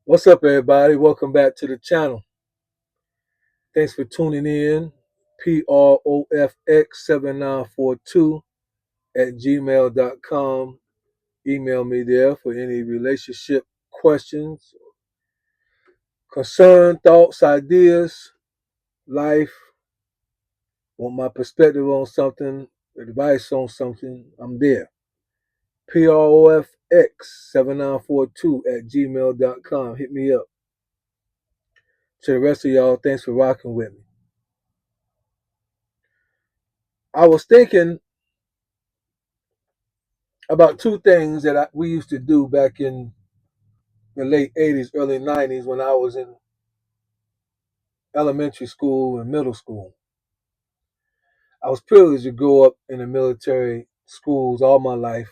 What's up, everybody? Welcome back to the channel. Thanks for tuning in. PROFX7942 at gmail.com. Email me there for any relationship questions, concern, thoughts, ideas, life, want my perspective on something, advice on something. I'm there. PROFX7942 at gmail.com. Hit me up. To the rest of y'all, thanks for rocking with me. I was thinking about two things that we used to do back in the late 80s, early 90s when I was in elementary school and middle school. I was privileged to grow up in the military schools all my life.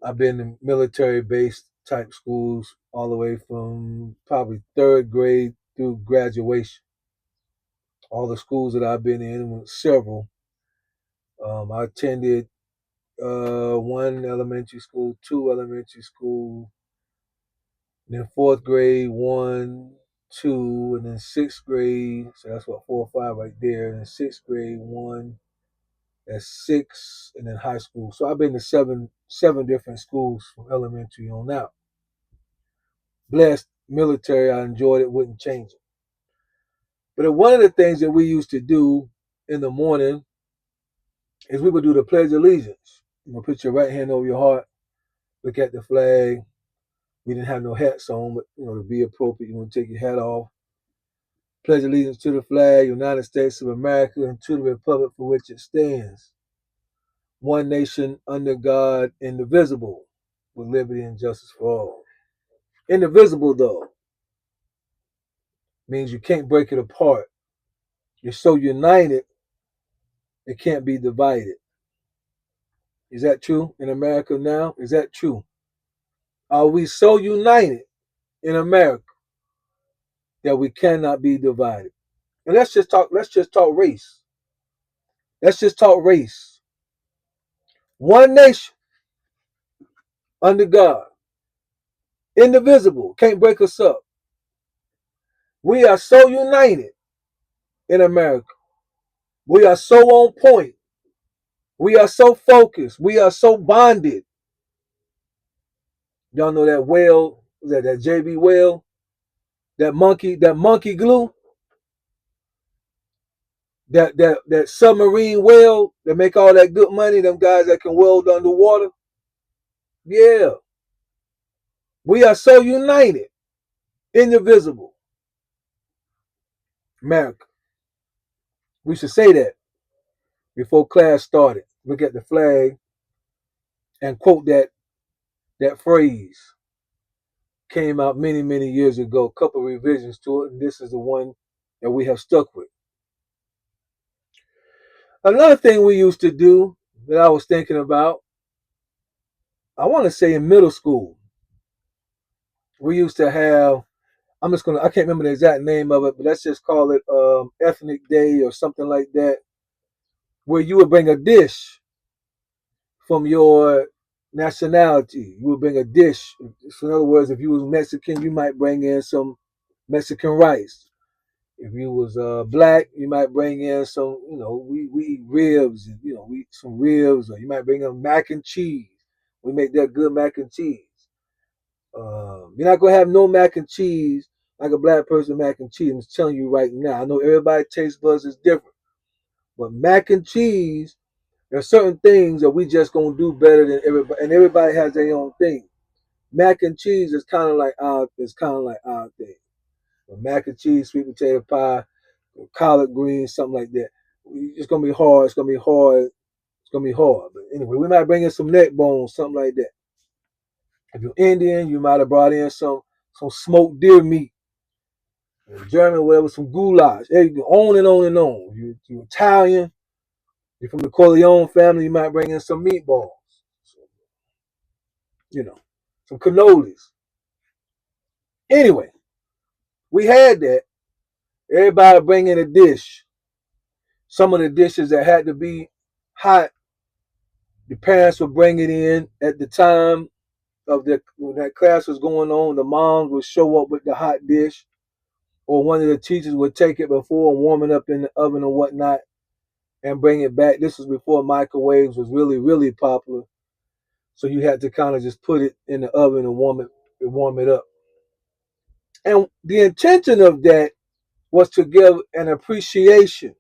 I've been in military based type schools all the way from probably third grade through graduation. All the schools that I've been in, several. I attended one elementary school, two elementary school, then fourth grade, one, two, and then sixth grade. So that's what 4 or 5 right there. And then sixth grade, one, that's six, and then high school. So I've been to seven different schools from elementary on out. Blessed military, I enjoyed it, wouldn't change it. But one of the things that we used to do in the morning is we would do the Pledge of Allegiance. Put your right hand over your heart, look at the flag. We didn't have no hats on, but to be appropriate, you want to take your hat off. Pledge allegiance to the flag, United States of America, and to the republic for which it stands. One nation under God, indivisible, with liberty and justice for all. Indivisible, though, means you can't break it apart. You're so united, it can't be divided. Is that true in America now? Is that true? Are we so united in America that we cannot be divided? And let's just talk race. Let's just talk race. One nation under God, indivisible, can't break us up. We are so united in America. We are so on point. We are so focused. We are so bonded. Y'all know that whale, that JB whale, that monkey glue, that submarine whale that make all that good money, them guys that can weld underwater. Yeah. We are so united, indivisible. America. We should say that before class started. Look at the flag and quote that phrase. Came out many, many years ago, a couple of revisions to it, and this is the one that we have stuck with. Another thing we used to do that I was thinking about, I want to say in middle school, we used to have, I can't remember the exact name of it, but let's just call it ethnic day or something like that, where you would bring a dish from your nationality. You would bring a dish. So in other words, if you was Mexican, you might bring in some Mexican rice. If you was black, you might bring in some, we eat ribs, and we eat some ribs, or you might bring in mac and cheese. We make that good mac and cheese. You're not gonna have no mac and cheese like a black person mac and cheese. I'm just telling you right now. I know everybody's taste buds is different, but mac and cheese, there are certain things that we just gonna do better than everybody, and everybody has their own thing. Mac and cheese is kind of like our thing. But mac and cheese, sweet potato pie, collard greens, something like that. It's gonna be hard. It's gonna be hard. It's gonna be hard. But anyway, we might bring in some neck bones, something like that. If you're Indian, you might have brought in some smoked deer meat. German, whatever, some goulash. There you go, on and on and on. You're Italian, you're from the Corleone family, you might bring in some meatballs. So, some cannolis. Anyway, we had that. Everybody bring in a dish. Some of the dishes that had to be hot, the parents would bring it in at the time of the when that class was going on, the moms would show up with the hot dish, or one of the teachers would take it before and warm it up in the oven or whatnot and bring it back. This was before microwaves was really popular, so you had to kind of just put it in the oven and warm it up. And the intention of that was to give an appreciation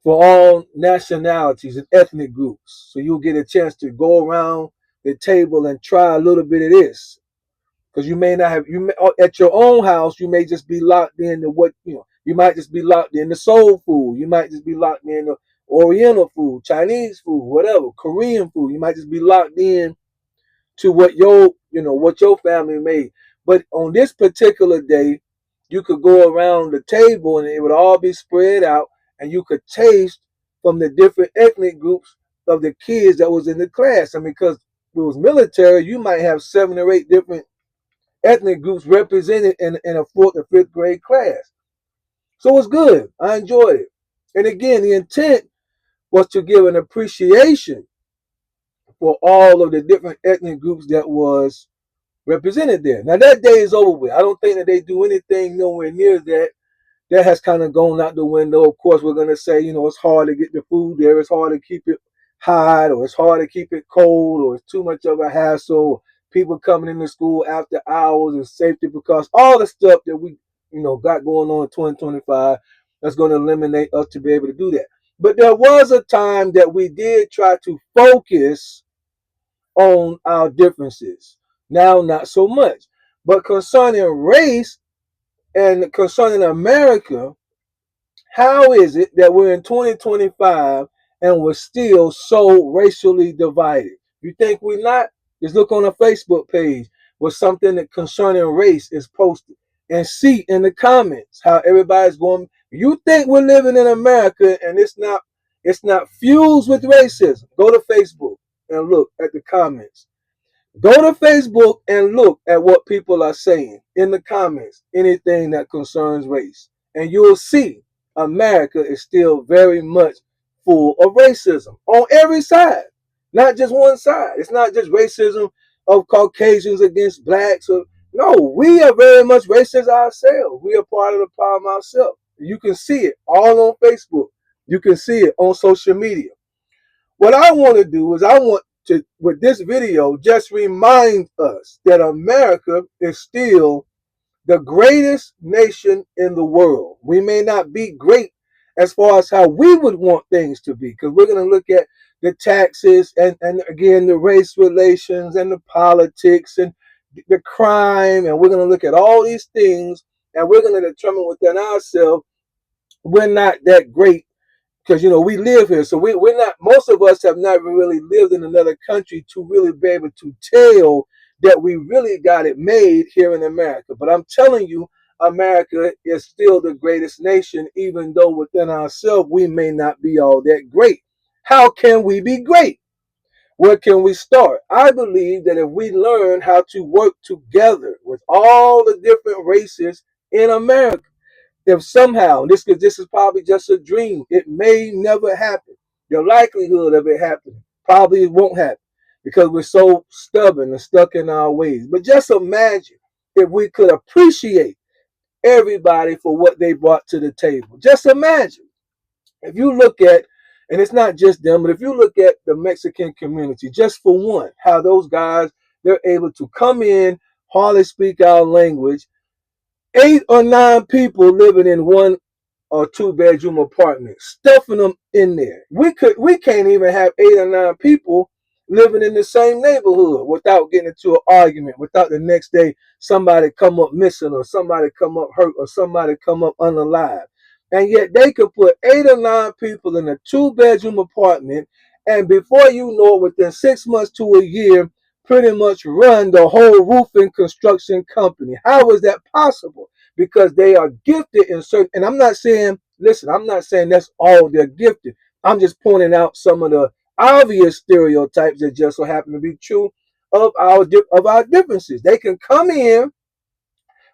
for all nationalities and ethnic groups. So you'll get a chance to go around the table and try a little bit of this. Because you may not have, at your own house, you may just be locked into what, you might just be locked in the soul food. You might just be locked in the Oriental food, Chinese food, whatever, Korean food. You might just be locked in to what your family made. But on this particular day, you could go around the table and it would all be spread out, and you could taste from the different ethnic groups of the kids that was in the class. I mean, because it was military, you might have 7 or 8 different ethnic groups represented in a 4th or 5th grade class. So it's good. I enjoyed it. And again, the intent was to give an appreciation for all of the different ethnic groups that was represented there. Now that day is over with. I don't think that they do anything nowhere near that. That has kind of gone out the window. Of course, we're gonna say, it's hard to get the food there. It's hard to keep it hot, or it's hard to keep it cold, or it's too much of a hassle. People coming into school after hours and safety, because all the stuff that we, got going on in 2025, that's going to eliminate us to be able to do that. But there was a time that we did try to focus on our differences. Now, not so much. But concerning race and concerning America, how is it that we're in 2025 and we're still so racially divided? You think we're not? Just look on a Facebook page where something that concerning race is posted and see in the comments how everybody's going. You think we're living in America and it's not fused with racism. Go to Facebook and look at the comments. Go to Facebook and look at what people are saying in the comments, anything that concerns race. And you'll see America is still very much full of racism on every side, not just one side. It's not just racism of Caucasians against blacks. No, we are very much racist ourselves. We are part of the problem ourselves. You can see it all on Facebook. You can see it on social media. What I want to do is I want to, with this video, just remind us that America is still the greatest nation in the world. We may not be great as far as how we would want things to be, because we're going to look at the taxes and again, the race relations and the politics and the crime. And we're going to look at all these things, and we're going to determine within ourselves we're not that great, because we live here, so we're not, most of us have not really lived in another country to really be able to tell that we really got it made here in America. But I'm telling you, America is still the greatest nation, even though within ourselves we may not be all that great. How can we be great? Where can we start? I believe that if we learn how to work together with all the different races in America, if somehow this is probably just a dream, it may never happen. The likelihood of it happening probably won't happen, because we're so stubborn and stuck in our ways. But just imagine if we could appreciate everybody for what they brought to the table. Just imagine if you look at, and it's not just them, but if you look at the Mexican community, just for one, how those guys, they're able to come in, hardly speak our language, 8 or 9 people living in one or 2 bedroom apartments, stuffing them in there. We can't even have 8 or 9 people living in the same neighborhood without getting into an argument, without the next day somebody come up missing, or somebody come up hurt, or somebody come up unalive. And yet they could put 8 or 9 people in a 2 bedroom apartment, and before you know it, within 6 months to a year, pretty much run the whole roofing construction company. How is that possible? Because they are gifted in certain, and I'm not saying, listen, I'm not saying that's all they're gifted. I'm just pointing out some of the obvious stereotypes that just so happen to be true of our differences. They can come in,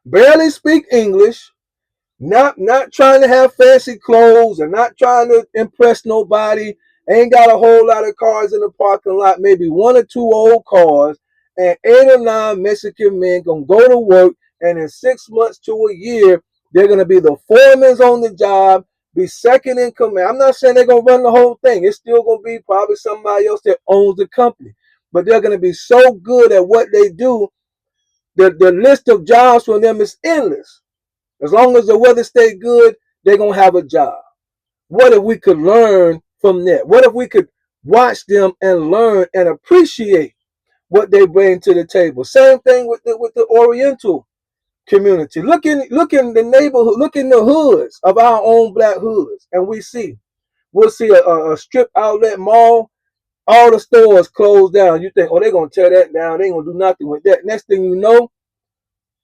barely speak English, not trying to have fancy clothes and not trying to impress nobody. Ain't got a whole lot of cars in the parking lot, maybe 1 or 2 old cars, and 8 or 9 Mexican men gonna go to work, and in 6 months to a year, they're gonna be the foremen on the job, be second in command. I'm not saying they're gonna run the whole thing. It's still gonna be probably somebody else that owns the company, but they're gonna be so good at what they do. The list of jobs for them is endless. As long as the weather stay good, they're gonna have a job. What if we could learn from that? What if we could watch them and learn and appreciate what they bring to the table? Same thing with the Oriental community. Look in the neighborhood, look in the hoods of our own black hoods, and we'll see a strip outlet mall. All the stores closed down. You think, oh, they're gonna tear that down. They ain't gonna do nothing with that. Next thing you know,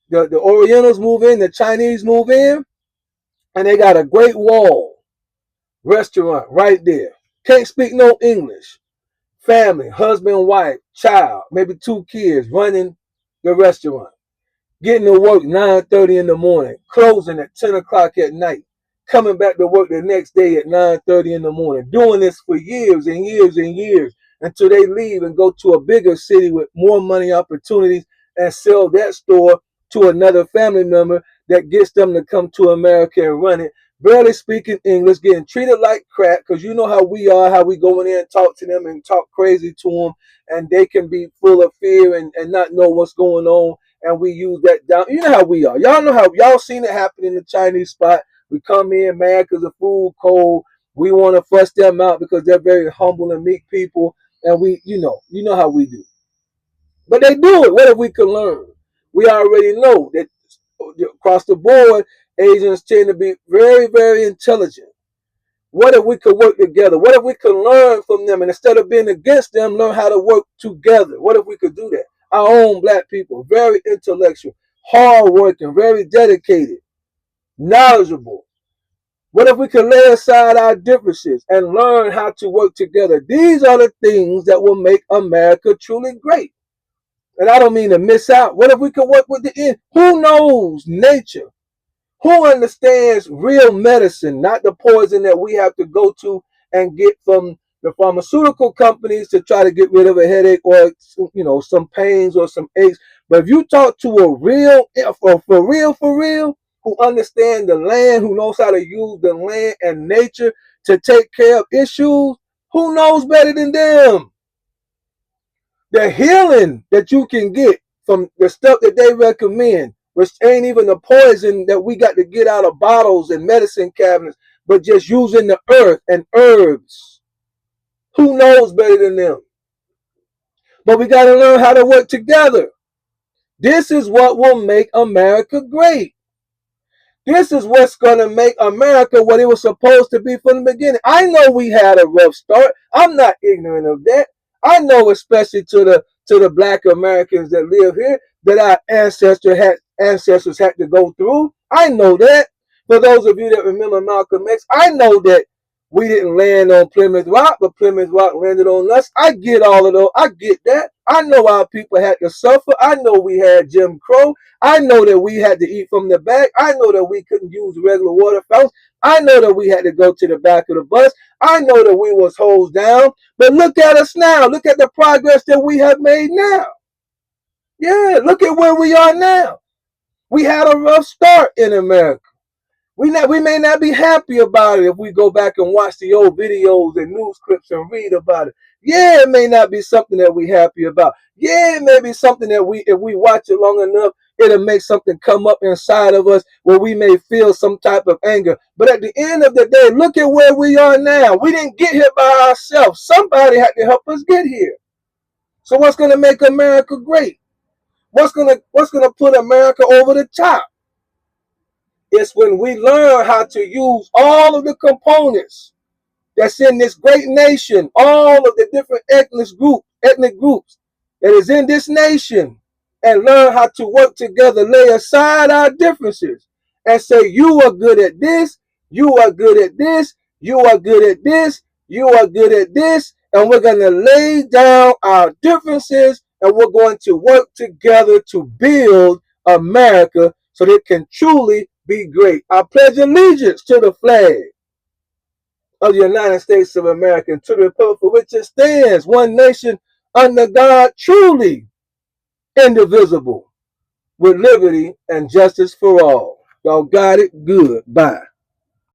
the Orientals move in, the Chinese move in, and they got a Great Wall restaurant right there. Can't speak no English. Family, husband, wife, child, maybe 2 kids running the restaurant. Getting to work 9:30 in the morning, closing at 10 o'clock at night, coming back to work the next day at 9:30 in the morning, doing this for years and years and years until they leave and go to a bigger city with more money opportunities and sell that store to another family member that gets them to come to America and run it. Barely speaking English, getting treated like crap because you know how we are, how we go in there and talk to them and talk crazy to them, and they can be full of fear and not know what's going on, and we use that down. You know how we are. Y'all know how y'all seen it happen in the Chinese spot. We come in mad because the food cold. We want to fuss them out because they're very humble and meek people, and you know how we do. But they do it. What if we could learn? We already know that across the board, Asians tend to be very, very intelligent. What if we could work together? What if we could learn from them and instead of being against them, learn how to work together? What if we could do that? Our own black people, very intellectual, hardworking, very dedicated, knowledgeable. What if we could lay aside our differences and learn how to work together? These are the things that will make America truly great. And I don't mean to miss out. What if we could work with the end? Who knows nature? Who understands real medicine, not the poison that we have to go to and get from the pharmaceutical companies to try to get rid of a headache or some pains or some aches? But if you talk to a real, for real, who understands the land, who knows how to use the land and nature to take care of issues, who knows better than them? The healing that you can get from the stuff that they recommend, which ain't even the poison that we got to get out of bottles and medicine cabinets, but just using the earth and herbs. Who knows better than them? But we got to learn how to work together. This is what will make America great. This is what's going to make America what it was supposed to be from the beginning. I know we had a rough start. I'm not ignorant of that. I know, especially to the black Americans that live here, that our ancestors had to go through. I know that. For those of you that remember Malcolm X, I know that we didn't land on Plymouth Rock, but Plymouth Rock landed on us. I get all of those. I get that. I know our people had to suffer. I know we had Jim Crow. I know that we had to eat from the back. I know that we couldn't use regular water fountains. I know that we had to go to the back of the bus. I know that we was hosed down. But look at us now. Look at the progress that we have made now. Yeah, look at where we are now. We had a rough start in America. We may not be happy about it if we go back and watch the old videos and news clips and read about it. Yeah, it may not be something that we happy about. Yeah, it may be something that if we watch it long enough, it'll make something come up inside of us where we may feel some type of anger. But at the end of the day, look at where we are now. We didn't get here by ourselves. Somebody had to help us get here. So what's going to make America great? What's gonna put America over the top? It's when we learn how to use all of the components that's in this great nation, all of the different ethnic groups that is in this nation, and learn how to work together, lay aside our differences, and say, you are good at this, you are good at this, you are good at this, you are good at this, and we're going to lay down our differences, and we're going to work together to build America so that it can truly be great. I pledge allegiance to the flag of the United States of America and to the republic for which it stands, one nation under God, truly indivisible, with liberty and justice for all. Y'all got it? Good. Bye.